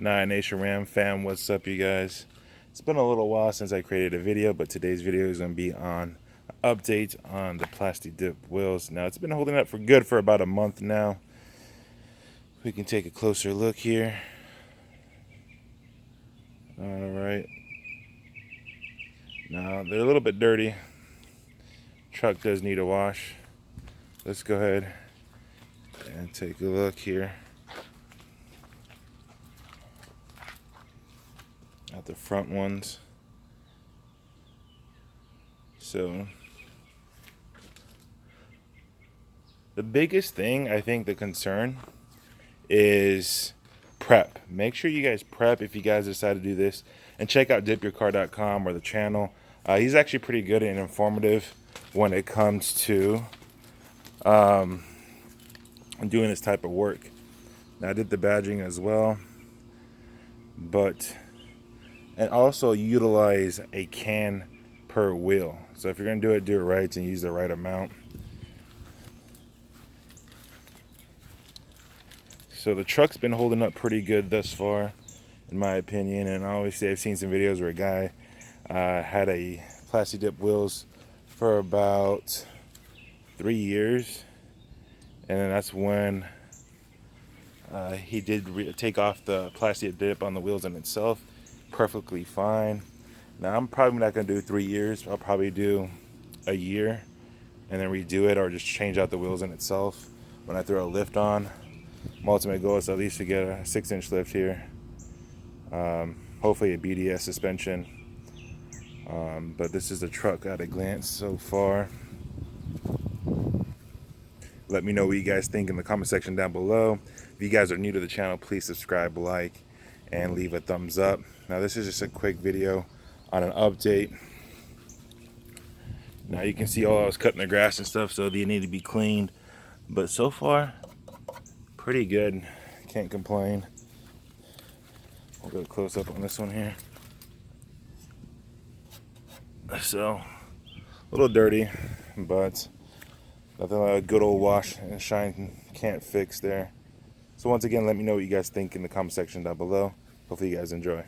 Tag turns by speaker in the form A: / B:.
A: Anayanation Ram fam, what's up you guys? It's been a little while since I created a video, but today's video is going to be on an update on the plasti dip wheels. Now it's been holding up for good for about a month now. We can take a closer look here. Alright. Now they're a little bit dirty. Truck does need a wash. Let's go ahead and take a look here at the front ones. So the biggest thing, I think the concern is prep. Make sure you guys prep if you guys decide to do this, and check out dipyourcar.com or the channel. He's actually pretty good and informative when it comes to doing this type of work. Now I did the badging as well, and also utilize a can per wheel. So if you're gonna do it right and use the right amount. So the truck's been holding up pretty good thus far, in my opinion. And obviously I've seen some videos where a guy had a plasti dip wheels for about 3 years, and then that's when he did take off the plasti dip on the wheels in itself. Perfectly fine. Now I'm probably not going to do 3 years. I'll probably do a year and then redo it, or just change out the wheels in itself when I throw a lift on. My ultimate goal is at least to get a 6-inch lift here, hopefully a BDS suspension. But this is the truck at a glance so far. Let me know what you guys think in the comment section down below. If you guys are new to the channel, please subscribe, like, and leave a thumbs up. Now this is just a quick video on an update. Now you can see I was cutting the grass and stuff, so they need to be cleaned. But so far, pretty good. Can't complain. We'll go close up on this one here. So, a little dirty, but nothing like a good old wash and shine can't fix there. So once again, let me know what you guys think in the comment section down below. Hopefully you guys enjoy.